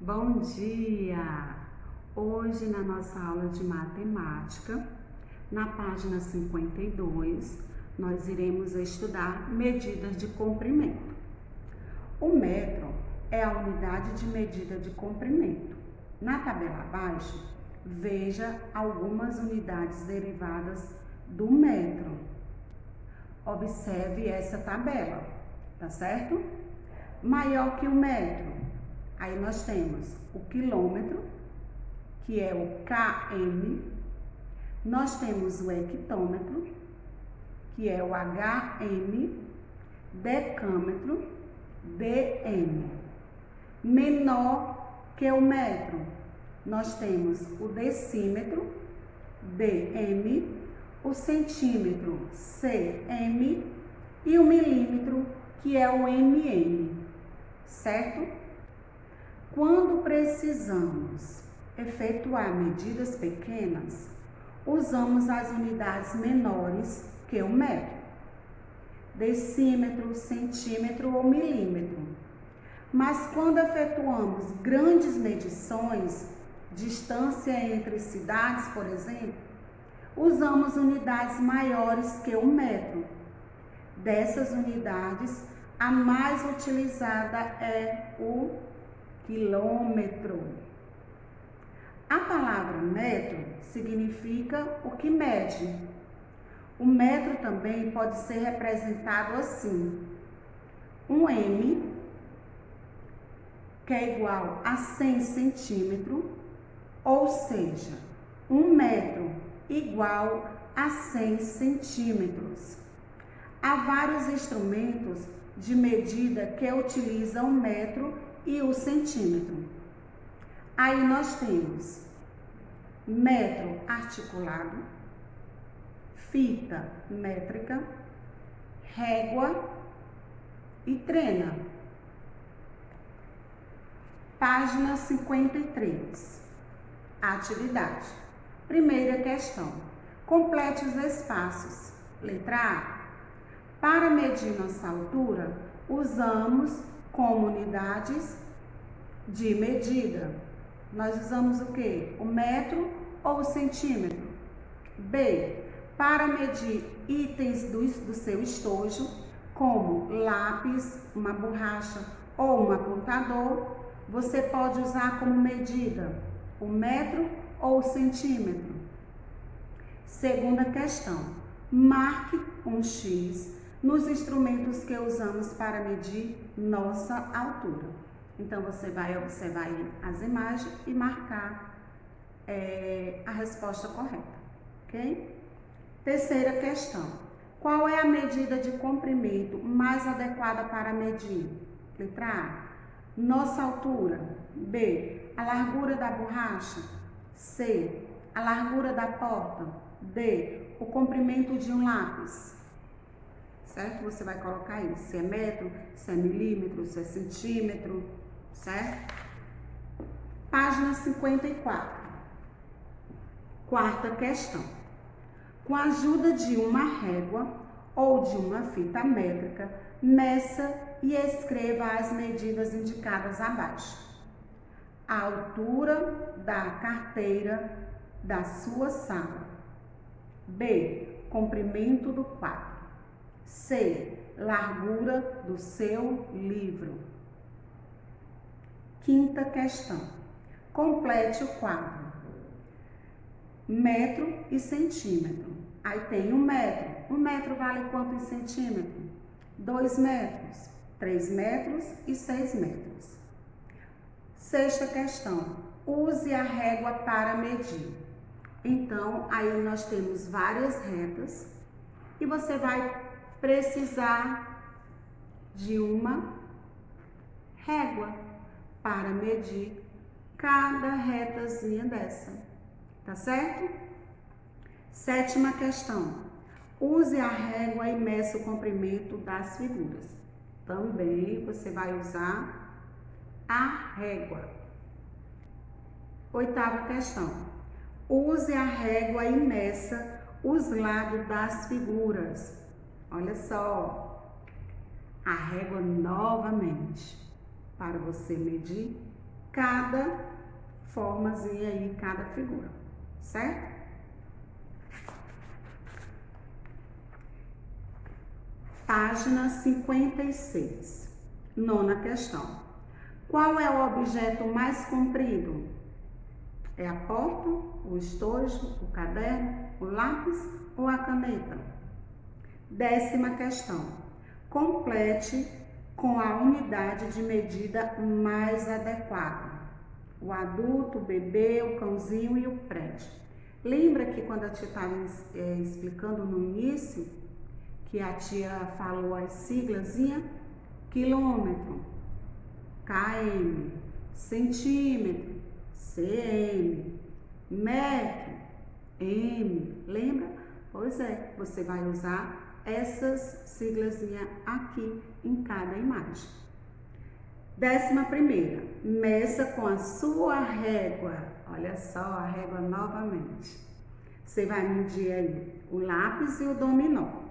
Bom dia! Hoje, na nossa aula de matemática, na página 52, nós iremos estudar medidas de comprimento. O metro é a unidade de medida de comprimento. Na tabela abaixo, veja algumas unidades derivadas do metro. Observe essa tabela, tá certo? Maior que o metro. Aí nós temos o quilômetro, que é o km. Nós temos o hectômetro, que é o hm. Decâmetro, dm. Menor que o metro, nós temos o decímetro, dm. O centímetro, cm. E o milímetro, que é o mm. Certo? Quando precisamos efetuar medidas pequenas, usamos as unidades menores que o metro, decímetro, centímetro ou milímetro. Mas quando efetuamos grandes medições, distância entre cidades, por exemplo, usamos unidades maiores que o metro. Dessas unidades, a mais utilizada é o quilômetro. A palavra metro significa o que mede. O metro também pode ser representado assim: um m, que é igual a 100 centímetros, ou seja, 1 metro igual a 100 centímetros. Há vários instrumentos de medida que utilizam o metro e o centímetro. Aí nós temos metro articulado, fita métrica, régua e trena. Página 53. Atividade. Primeira questão. Complete os espaços. Letra A. Para medir nossa altura, usamos como unidades de medida. Nós usamos o quê? O metro ou o centímetro? B. Para medir itens do seu estojo, como lápis, uma borracha ou um apontador, você pode usar como medida o metro ou o centímetro. Segunda questão. Marque um X nos instrumentos que usamos para medir nossa altura. Então, você vai observar aí as imagens e marcar a resposta correta, ok? Terceira questão. Qual é a medida de comprimento mais adequada para medir? Letra A. Nossa altura. B. A largura da borracha. C. A largura da porta. D. O comprimento de um lápis. Certo? Você vai colocar aí se é metro, se é milímetro, se é centímetro, certo? Página 54. Quarta questão. Com a ajuda de uma régua ou de uma fita métrica, meça e escreva as medidas indicadas abaixo. A altura da carteira da sua sala. B. Comprimento do quadro. C. Largura do seu livro. Quinta questão. Complete o quadro. Metro e centímetro. Aí tem um metro. Um metro vale quanto em centímetro? 2 metros, 3 metros e 6 metros. Sexta questão. Use a régua para medir. Então, aí nós temos várias retas e você vai precisar de uma régua para medir cada retazinha dessa, tá certo? Sétima questão. Use a régua e meça o comprimento das figuras. Também você vai usar a régua. Oitava questão. Use a régua e meça os lados das figuras. Olha só, a régua novamente para você medir cada formazinha aí, cada figura, certo? Página 56, nona questão. Qual é o objeto mais comprido? É a porta, o estojo, o caderno, o lápis ou a caneta? Décima questão. Complete com a unidade de medida mais adequada. O adulto, o bebê, o cãozinho e o prédio. Lembra que quando a tia estava explicando no início, que a tia falou as siglazinhas? Quilômetro, km, centímetro, cm, metro, m. Lembra? Pois é, você vai usar essas siglazinhas aqui em cada imagem. 11ª, meça com a sua régua. Olha só a régua novamente. Você vai medir aí o lápis e o dominó.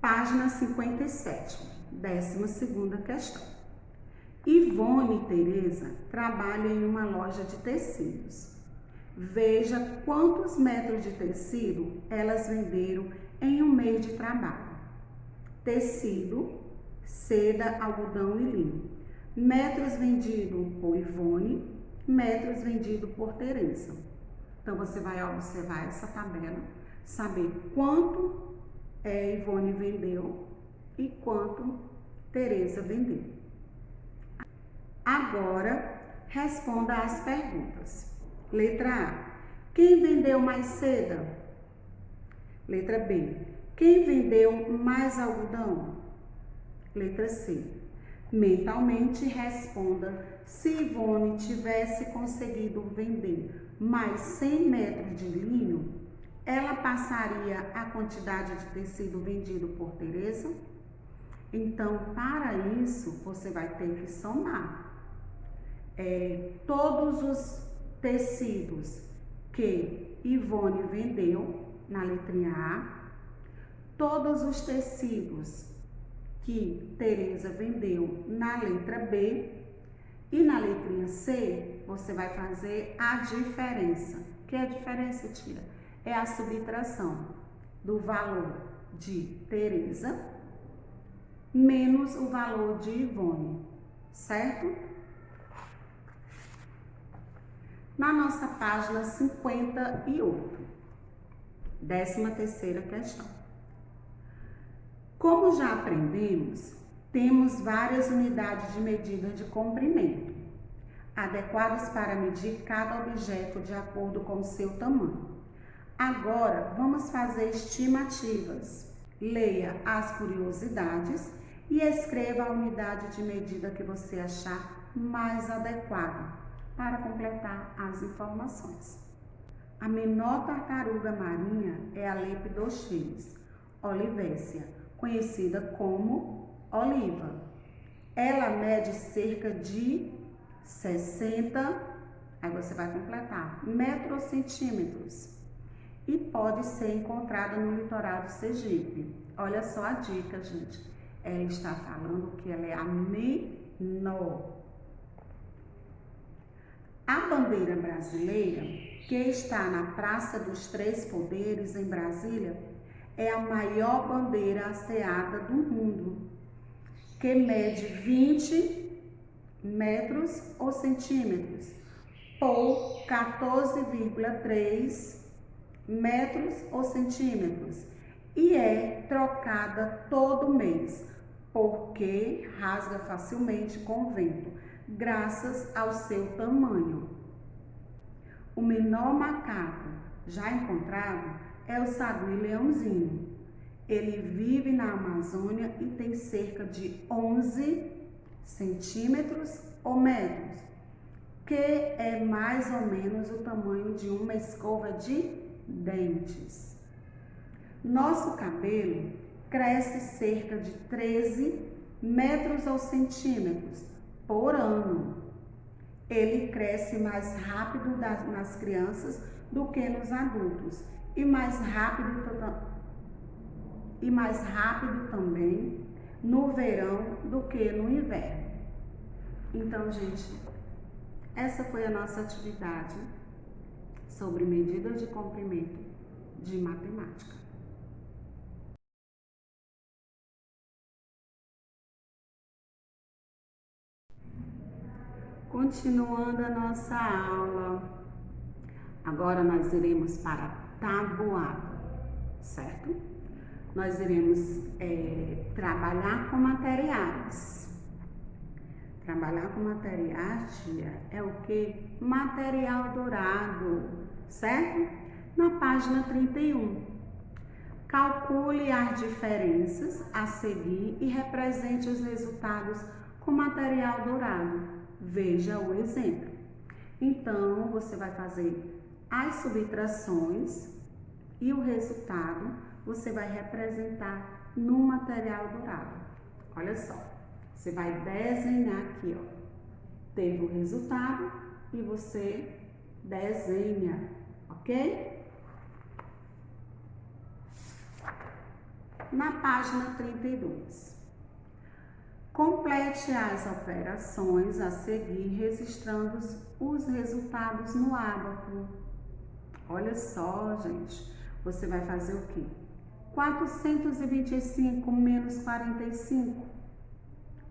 Página 57, 12ª questão. Ivone e Tereza trabalham em uma loja de tecidos. Veja quantos metros de tecido elas venderam em um mês de trabalho. Tecido, seda, algodão e linho. Metros vendidos por Ivone, metros vendidos por Tereza. Então, você vai observar essa tabela, saber quanto Ivone vendeu e quanto Tereza vendeu. Agora, responda às perguntas. Letra A. Quem vendeu mais seda? Letra B. Quem vendeu mais algodão? Letra C. Mentalmente responda se Ivone tivesse conseguido vender mais 100 metros de linho, ela passaria a quantidade de tecido vendido por Tereza? Então, para isso, você vai ter que somar todos os tecidos que Ivone vendeu na letrinha A, todos os tecidos que Tereza vendeu na letra B e na letrinha C, você vai fazer a diferença. Que é a diferença, tia? É a subtração do valor de Tereza menos o valor de Ivone, certo? Na nossa página 58, 13ª questão. Como já aprendemos, temos várias unidades de medida de comprimento, adequadas para medir cada objeto de acordo com o seu tamanho. Agora, vamos fazer estimativas. Leia as curiosidades e escreva a unidade de medida que você achar mais adequada para completar as informações. A menor tartaruga marinha é a Lepidosceles olivacea, conhecida como oliva. Ela mede cerca de 60, aí você vai completar, metros ou centímetros, e pode ser encontrada no litoral do Sergipe. Olha só a dica, gente. Ela está falando que ela é a menor. A bandeira brasileira, que está na Praça dos Três Poderes, em Brasília, é a maior bandeira hasteada do mundo, que mede 20 metros ou centímetros por 14,3 metros ou centímetros e é trocada todo mês, porque rasga facilmente com o vento, graças ao seu tamanho. O menor macaco já encontrado é o sagui-leãozinho. Ele vive na Amazônia e tem cerca de 11 centímetros ou metros, que é mais ou menos o tamanho de uma escova de dentes. Nosso cabelo cresce cerca de 13 metros ou centímetros por ano. Ele cresce mais rápido nas crianças do que nos adultos e mais rápido também no verão do que no inverno. Então, gente, essa foi a nossa atividade sobre medidas de comprimento de matemática. Continuando a nossa aula, agora nós iremos para a tabuada, certo? Nós iremos trabalhar com materiais. Trabalhar com materiais, tia, é o que? Material dourado, certo? Na página 31. Calcule as diferenças a seguir e represente os resultados com material dourado. Veja o exemplo. Então, você vai fazer as subtrações e o resultado você vai representar no material dourado. Olha só, você vai desenhar aqui, ó. Teve o resultado e você desenha, ok? Na página 32. Complete as operações a seguir, registrando os resultados no ábaco. Olha só, gente, você vai fazer o quê? 425 menos 45,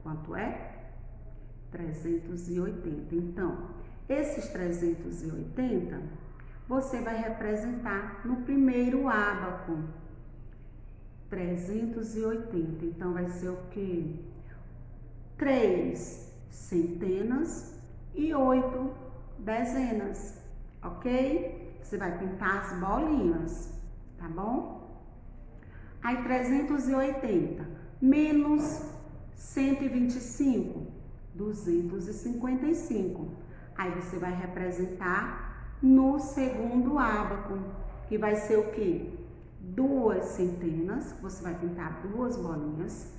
quanto é? 380. Então, esses 380, você vai representar no primeiro ábaco. 380, então vai ser o quê? 3 centenas e 8 dezenas, ok? Você vai pintar as bolinhas, tá bom? Aí 380 menos 125, 255. Aí você vai representar no segundo ábaco, que vai ser o quê? 2 centenas, você vai pintar 2 bolinhas.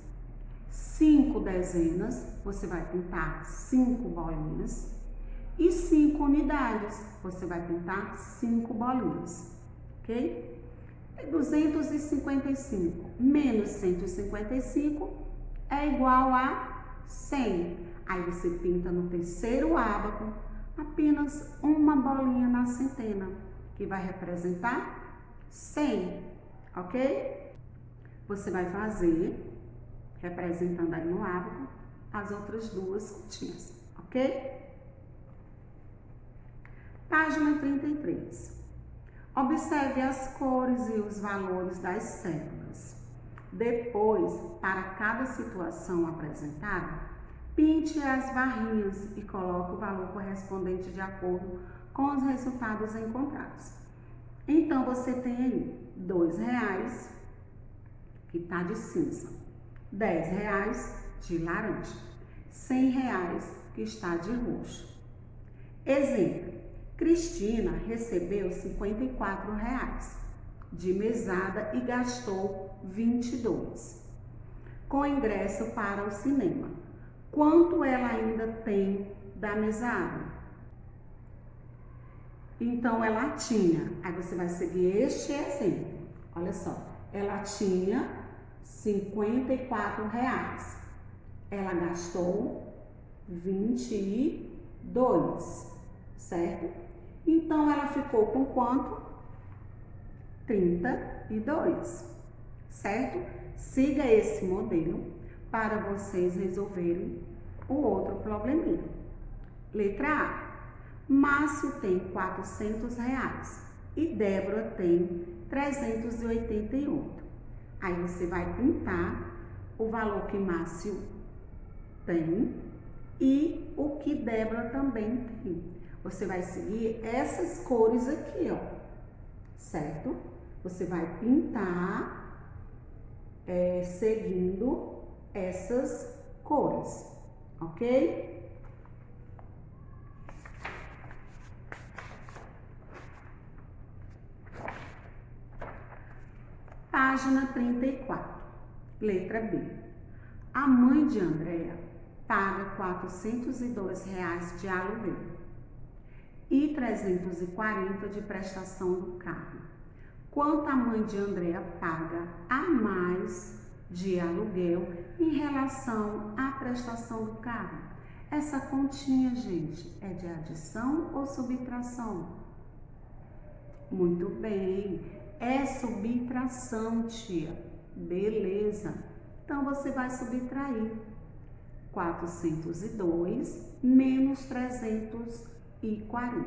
5 dezenas, você vai pintar 5 bolinhas. E 5 unidades, você vai pintar 5 bolinhas, ok? 255 menos 155 é igual a 100. Aí você pinta no terceiro ábaco apenas uma bolinha na centena, que vai representar 100, ok? Você vai fazer, representando aí no ábaco, as outras duas continhas, ok? Página 33. Observe as cores e os valores das células. Depois, para cada situação apresentada, pinte as barrinhas e coloque o valor correspondente de acordo com os resultados encontrados. Então, você tem aí R$2, que está de cinza, R$10 de laranja, R$100, que está de roxo. Exemplo. Cristina recebeu R$54 de mesada e gastou 22 com ingresso para o cinema. Quanto ela ainda tem da mesada? Então, ela tinha, aí você vai seguir este exemplo. Olha só, ela tinha R$54. Ela gastou 22, certo? Então, ela ficou com quanto? 32, certo? Siga esse modelo para vocês resolverem o outro probleminha. Letra A. Márcio tem R$400 e Débora tem 388. Aí você vai pintar o valor que Márcio tem e o que Débora também tem. Você vai seguir essas cores aqui, ó, certo? Você vai pintar seguindo essas cores, ok? Página 34, letra B. A mãe de Andréa paga R$402 de aluguel e 340 de prestação do carro. Quanto a mãe de Andréa paga a mais de aluguel em relação à prestação do carro? Essa continha, gente, é de adição ou subtração? Muito bem, é subtração, tia. Beleza. Então, você vai subtrair 402 menos 340,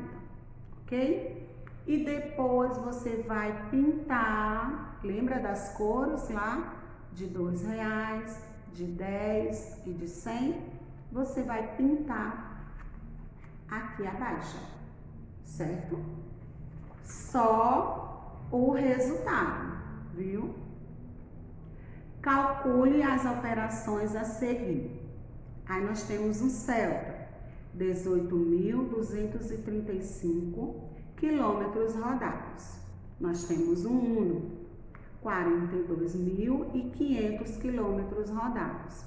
ok? E depois você vai pintar, lembra das cores lá? De R$2, de 10 e de 100. Você vai pintar aqui abaixo, certo? Só o resultado, viu? Calcule as operações a seguir. Aí nós temos um Celta, 18.235 quilômetros rodados. Nós temos um Uno, 42.500 quilômetros rodados.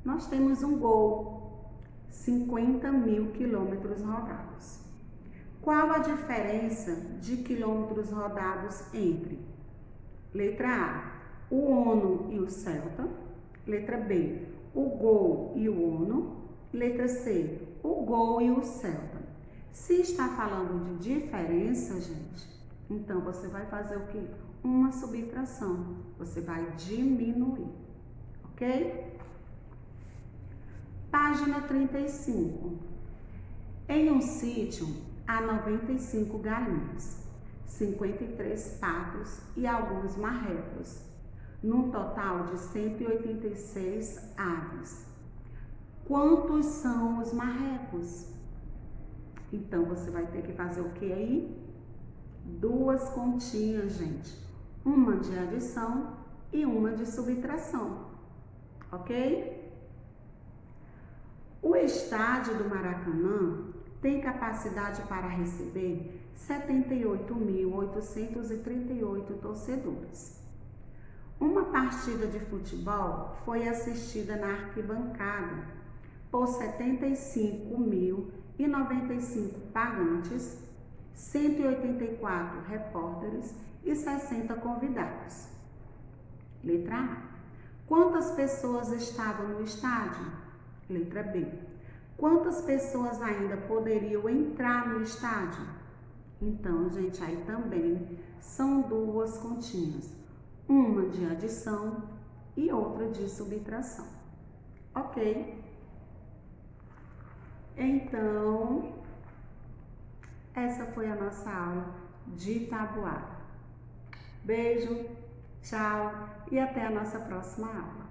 Nós temos um Gol, 50.000 quilômetros rodados. Qual a diferença de quilômetros rodados entre letra A, o Uno e o Celta, letra B, o Gol e o Uno, letra C, o Gol e o Celta? Se está falando de diferença, gente, então você vai fazer o quê? Uma subtração. Você vai diminuir, ok? Página 35. Em um sítio, há 95 galinhas, 53 patos e alguns marrecos, num total de 186 aves. Quantos são os marrecos? Então, você vai ter que fazer o que aí? Duas continhas, gente. Uma de adição e uma de subtração, ok? O estádio do Maracanã tem capacidade para receber 78.838 torcedores. Uma partida de futebol foi assistida na arquibancada por 75.095 pagantes, 184 repórteres e 60 convidados. Letra A. Quantas pessoas estavam no estádio? Letra B. Quantas pessoas ainda poderiam entrar no estádio? Então, gente, aí também são duas continhas. Uma de adição e outra de subtração. Ok? Então, essa foi a nossa aula de tabuada. Beijo, tchau e até a nossa próxima aula.